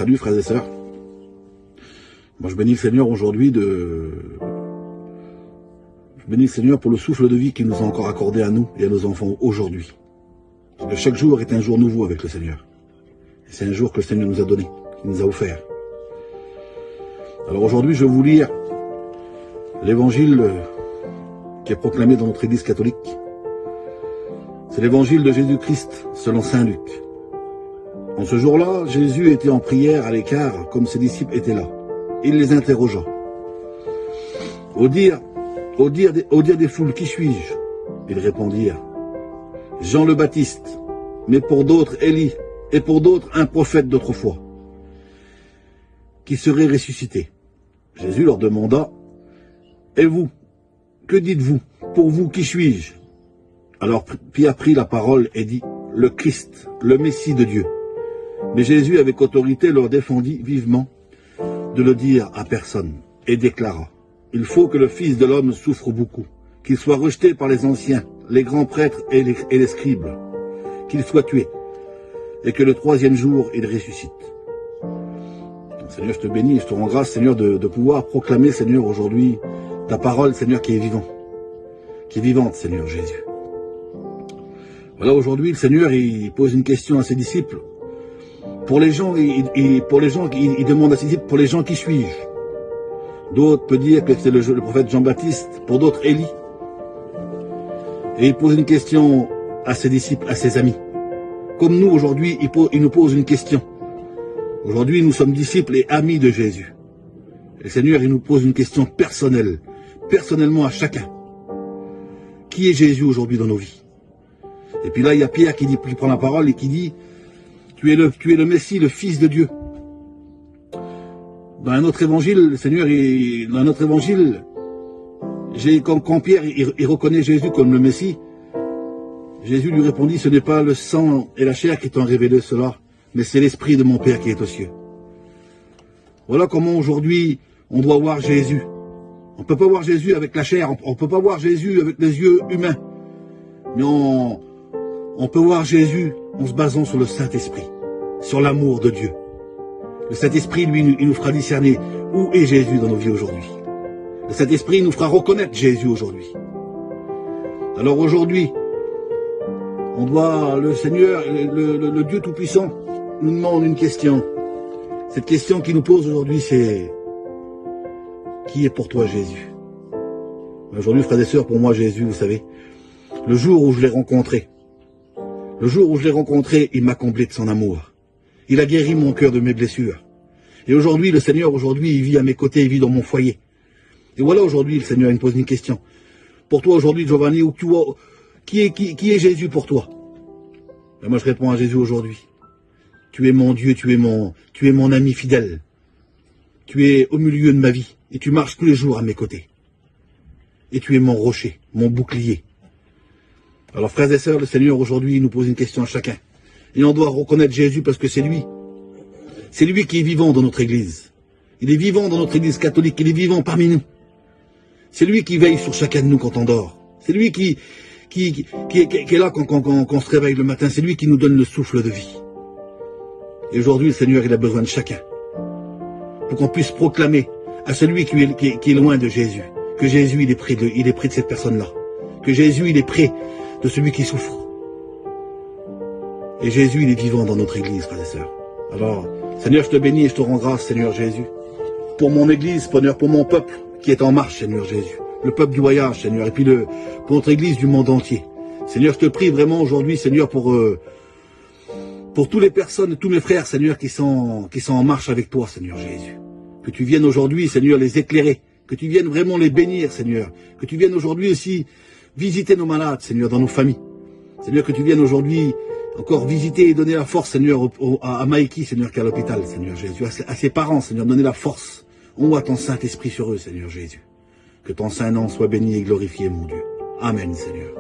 Salut frères et sœurs. Moi je bénis le Seigneur aujourd'hui Je bénis le Seigneur pour le souffle de vie qu'il nous a encore accordé à nous et à nos enfants aujourd'hui. Parce que chaque jour est un jour nouveau avec le Seigneur. Et c'est un jour que le Seigneur nous a donné, qu'il nous a offert. Alors aujourd'hui je vais vous lire l'évangile qui est proclamé dans notre Église catholique. C'est l'évangile de Jésus-Christ selon Saint Luc. En ce jour-là, Jésus était en prière à l'écart, comme ses disciples étaient là. Il les interrogea. Au dire des foules, qui suis-je? Ils répondirent, Jean le Baptiste, mais pour d'autres Élie, et pour d'autres un prophète d'autrefois, qui serait ressuscité. Jésus leur demanda, et vous, que dites-vous? Pour vous, qui suis-je? Alors Pierre prit la parole et dit, le Christ, le Messie de Dieu. Mais Jésus, avec autorité, leur défendit vivement de le dire à personne, et déclara, il faut que le Fils de l'homme souffre beaucoup, qu'il soit rejeté par les anciens, les grands prêtres et les scribes, qu'il soit tué, et que le troisième jour, il ressuscite. Seigneur, je te bénis et je te rends grâce, Seigneur, de pouvoir proclamer, Seigneur, aujourd'hui, ta parole, Seigneur, qui est vivante, Seigneur Jésus. Voilà, aujourd'hui, le Seigneur, il pose une question à ses disciples. Pour les gens, il demande à ses disciples, pour les gens, qui suis-je? D'autres peuvent dire que c'est le prophète Jean-Baptiste, pour d'autres, Élie. Et il pose une question à ses disciples, à ses amis. Comme nous, aujourd'hui, il nous pose une question. Aujourd'hui, nous sommes disciples et amis de Jésus. Et le Seigneur, il nous pose une question personnelle, personnellement à chacun. Qui est Jésus aujourd'hui dans nos vies? Et puis là, il y a Pierre qui prend la parole et qui dit, tu es le Messie, le Fils de Dieu. Dans un autre évangile, le Seigneur, quand Pierre il reconnaît Jésus comme le Messie, Jésus lui répondit, ce n'est pas le sang et la chair qui t'ont révélé cela, mais c'est l'Esprit de mon Père qui est aux cieux. Voilà comment aujourd'hui on doit voir Jésus. On ne peut pas voir Jésus avec la chair, on ne peut pas voir Jésus avec les yeux humains, mais on peut voir Jésus en se basant sur le Saint-Esprit, sur l'amour de Dieu. Le Saint-Esprit, lui, il nous fera discerner où est Jésus dans nos vies aujourd'hui. Le Saint-Esprit nous fera reconnaître Jésus aujourd'hui. Alors aujourd'hui, le Seigneur, le Dieu Tout-Puissant, nous demande une question. Cette question qu'il nous pose aujourd'hui, c'est qui est pour toi Jésus? Aujourd'hui, frères et sœurs, pour moi, Jésus, vous savez, le jour où je l'ai rencontré, il m'a comblé de son amour. Il a guéri mon cœur de mes blessures. Et aujourd'hui, le Seigneur, il vit à mes côtés, il vit dans mon foyer. Et voilà, aujourd'hui, le Seigneur, il me pose une question. Pour toi, aujourd'hui, Giovanni, qui est Jésus pour toi? Et moi, je réponds à Jésus aujourd'hui. Tu es mon Dieu, tu es mon ami fidèle. Tu es au milieu de ma vie. Et tu marches tous les jours à mes côtés. Et tu es mon rocher, mon bouclier. Alors, frères et sœurs, le Seigneur, aujourd'hui, il nous pose une question à chacun. Et on doit reconnaître Jésus parce que c'est lui. C'est lui qui est vivant dans notre Église. Il est vivant dans notre Église catholique. Il est vivant parmi nous. C'est lui qui veille sur chacun de nous quand on dort. C'est lui qui est là quand on se réveille le matin. C'est lui qui nous donne le souffle de vie. Et aujourd'hui, le Seigneur, il a besoin de chacun. Pour qu'on puisse proclamer à celui qui est loin de Jésus, que Jésus, il est près de cette personne-là. Que Jésus, il est près de celui qui souffre. Et Jésus, il est vivant dans notre Église, frères et sœurs. Alors, Seigneur, je te bénis et je te rends grâce, Seigneur Jésus, pour mon Église, Seigneur, pour mon peuple qui est en marche, Seigneur Jésus. Le peuple du voyage, Seigneur, et puis pour notre Église du monde entier. Seigneur, je te prie vraiment aujourd'hui, Seigneur, pour toutes les personnes, tous mes frères, Seigneur, qui sont en marche avec toi, Seigneur Jésus. Que tu viennes aujourd'hui, Seigneur, les éclairer. Que tu viennes vraiment les bénir, Seigneur. Que tu viennes aujourd'hui aussi visiter nos malades, Seigneur, dans nos familles. Seigneur, que tu viennes aujourd'hui encore visiter et donner la force, Seigneur, à Maïki, Seigneur, qui est à l'hôpital, Seigneur Jésus. À ses parents, Seigneur, donner la force. Envoie ton Saint-Esprit sur eux, Seigneur Jésus. Que ton Saint-Nom soit béni et glorifié, mon Dieu. Amen, Seigneur.